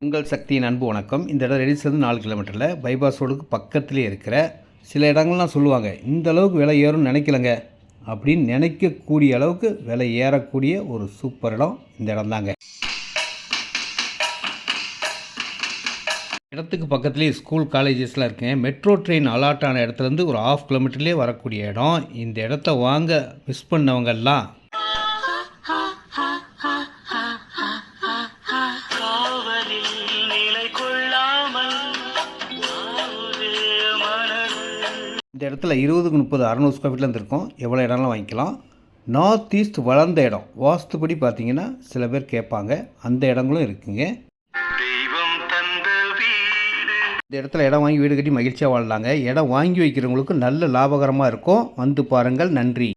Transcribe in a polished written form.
உங்கள் சக்தியின் அன்பு வணக்கம். இந்த இடம் ரெடிஸ்லேருந்து 4 கிலோமீட்டரில் பைபாஸ் ரோடுக்கு பக்கத்துலேயே இருக்கிற சில இடங்கள்லாம் சொல்லுவாங்க, இந்த அளவுக்கு விலை ஏறும்னு நினைக்கலங்க அப்படின்னு நினைக்கக்கூடிய அளவுக்கு விலை ஏறக்கூடிய ஒரு சூப்பர் இடம் இந்த இடம் தாங்க. இடத்துக்கு பக்கத்துலேயே ஸ்கூல் காலேஜஸ்லாம் இருக்குங்க. மெட்ரோ ட்ரெயின் அலாட் ஆன இடத்துலேருந்து ஒரு 1/2 கிலோமீட்டர்லேயே வரக்கூடிய இடம். இந்த இடத்த வாங்க மிஸ் பண்ணவங்கெல்லாம் இந்த இடத்துல 20க்கு 30 600 ஸ்கொயர் ஃபீட்லேருந்து இருக்கும். எவ்வளோ இடம்லாம் வாங்கிக்கலாம். நார்த் ஈஸ்ட் வளர்ந்த இடம். வாஸ்துப்படி பார்த்தீங்கன்னா சில பேர் கேட்பாங்க, அந்த இடங்களும் இருக்குங்க. இந்த இடத்துல இடம் வாங்கி வீடு கட்டி மகிழ்ச்சியாக வாழலாங்க. இடம் வாங்கி வைக்கிறவங்களுக்கு நல்ல லாபகரமாக இருக்கும். வந்து பாருங்கள். நன்றி.